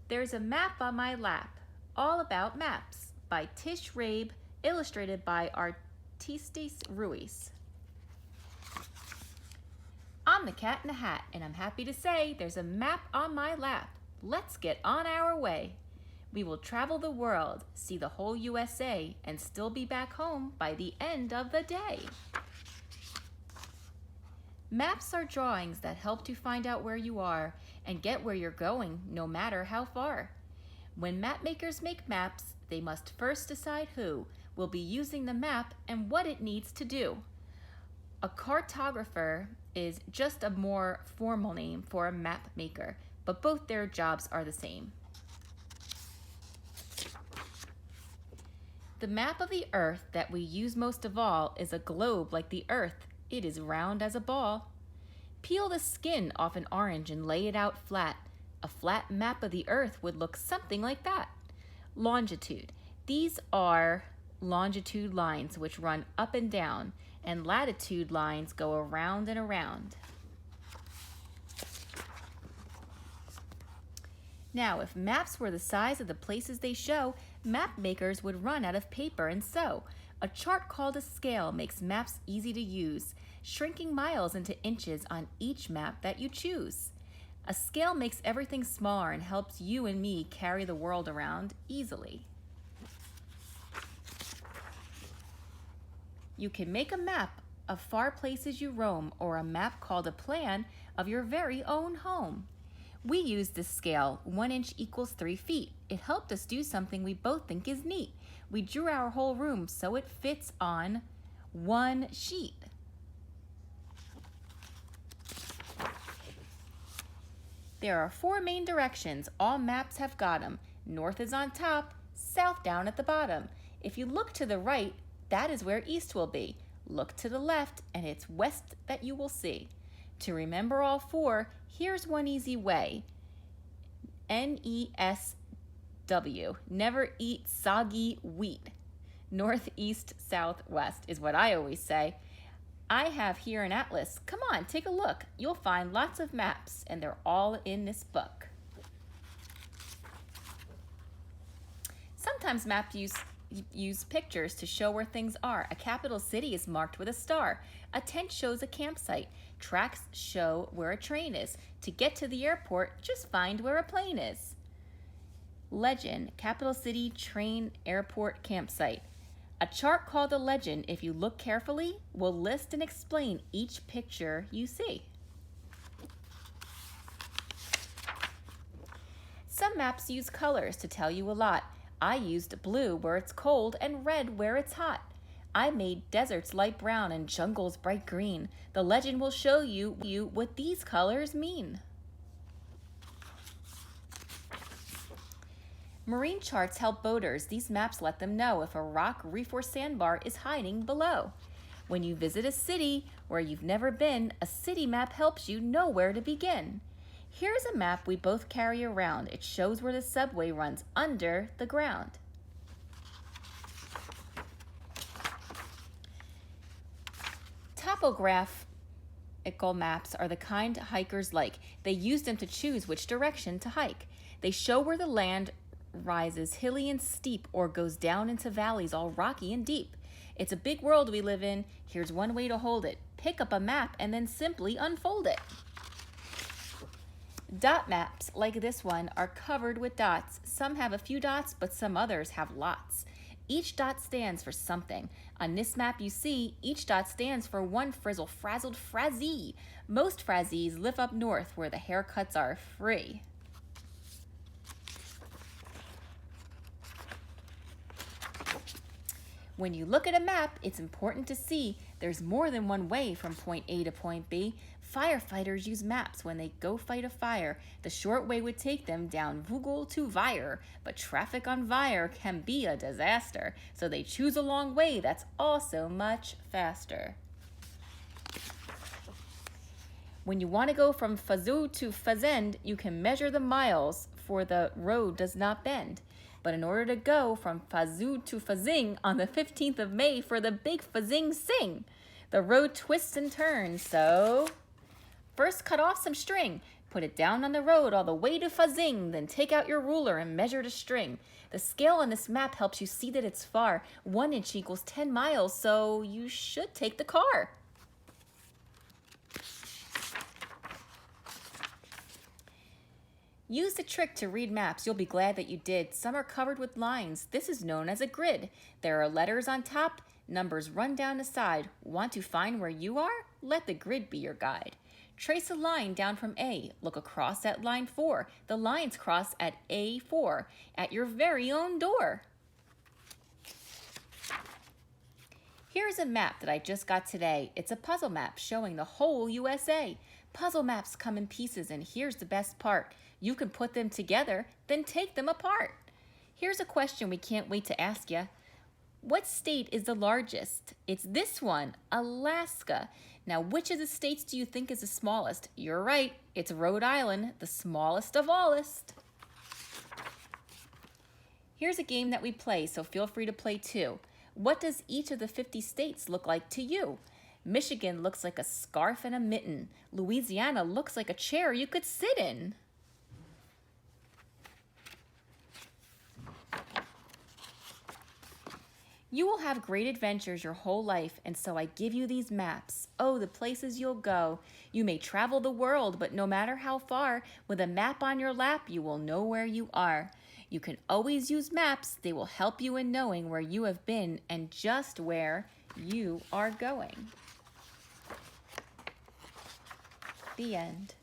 There's a Map on My Lap, All About Maps by Tish Rabe, illustrated by Artistes Ruiz. I'm the Cat in the Hat, and I'm happy to say there's a map on my lap. Let's get on our way. We will travel the world, see the whole USA, and still be back home by the end of the day. Maps are drawings that help to find out where you are and get where you're going, no matter how far. When map makers make maps, they must first decide who will be using the map and what it needs to do. A cartographer is just a more formal name for a map maker, but both their jobs are the same. The map of the Earth that we use most of all is a globe like the Earth. It is round as a ball. Peel the skin off an orange and lay it out flat. A flat map of the Earth would look something like that. Longitude. These are longitude lines which run up and down, and latitude lines go around and around. Now, if maps were the size of the places they show, map makers would run out of paper, and so a chart called a scale makes maps easy to use, shrinking miles into inches on each map that you choose. A scale makes everything smaller and helps you and me carry the world around easily. You can make a map of far places you roam, or a map called a plan of your very own home. We used this scale, 1 inch equals 3 feet. It helped us do something we both think is neat. We drew our whole room so it fits on one sheet. There are 4 main directions. All maps have got 'em. North is on top, south down at the bottom. If you look to the right, that is where east will be. Look to the left, and it's west that you will see. To remember all 4, here's one easy way. NESW, never eat soggy wheat. North, east, south, west is what I always say. I have here an atlas. Come on, take a look. You'll find lots of maps, and they're all in this book. Sometimes maps use pictures to show where things are. A capital city is marked with a star. A tent shows a campsite. Tracks show where a train is. To get to the airport, just find where a plane is. Legend, capital city, train, airport, campsite. A chart called a legend, if you look carefully, will list and explain each picture you see. Some maps use colors to tell you a lot. I used blue where it's cold and red where it's hot. I made deserts light brown and jungles bright green. The legend will show you what these colors mean. Marine charts help boaters. These maps let them know if a rock, reef, or sandbar is hiding below. When you visit a city where you've never been, a city map helps you know where to begin. Here's a map we both carry around. It shows where the subway runs under the ground. Topographical maps are the kind hikers like. They use them to choose which direction to hike. They show where the land rises hilly and steep or goes down into valleys all rocky and deep. It's a big world we live in. Here's one way to hold it. Pick up a map and then simply unfold it. Dot maps, like this one, are covered with dots. Some have a few dots, but some others have lots. Each dot stands for something. On this map you see, each dot stands for one frizzle-frazzled frazee. Most frazees live up north where the haircuts are free. When you look at a map, it's important to see there's more than one way from point A to point B. Firefighters use maps when they go fight a fire. The short way would take them down Vogel to Vire, but traffic on Vire can be a disaster, so they choose a long way that's also much faster. When you want to go from Fazoo to Fazend, you can measure the miles, for the road does not bend. But in order to go from Fazoo to Fazing on the 15th of May for the big Fazing Sing, the road twists and turns, so first cut off some string. Put it down on the road all the way to Fazing, then take out your ruler and measure the string. The scale on this map helps you see that it's far. 1 inch equals 10 miles, so you should take the car. Use the trick to read maps. You'll be glad that you did. Some are covered with lines. This is known as a grid. There are letters on top, numbers run down the side. Want to find where you are? Let the grid be your guide. Trace a line down from A. Look across at line 4. The lines cross at A4, at your very own door. Here's a map that I just got today. It's a puzzle map showing the whole USA. Puzzle maps come in pieces, and here's the best part. You can put them together, then take them apart. Here's a question we can't wait to ask you. What state is the largest? It's this one, Alaska. Now, which of the states do you think is the smallest? You're right, it's Rhode Island, the smallest of allest. Here's a game that we play, so feel free to play too. What does each of the 50 states look like to you? Michigan looks like a scarf and a mitten. Louisiana looks like a chair you could sit in. You will have great adventures your whole life, and so I give you these maps. Oh, the places you'll go. You may travel the world, but no matter how far, with a map on your lap, you will know where you are. You can always use maps. They will help you in knowing where you have been and just where you are going. The end.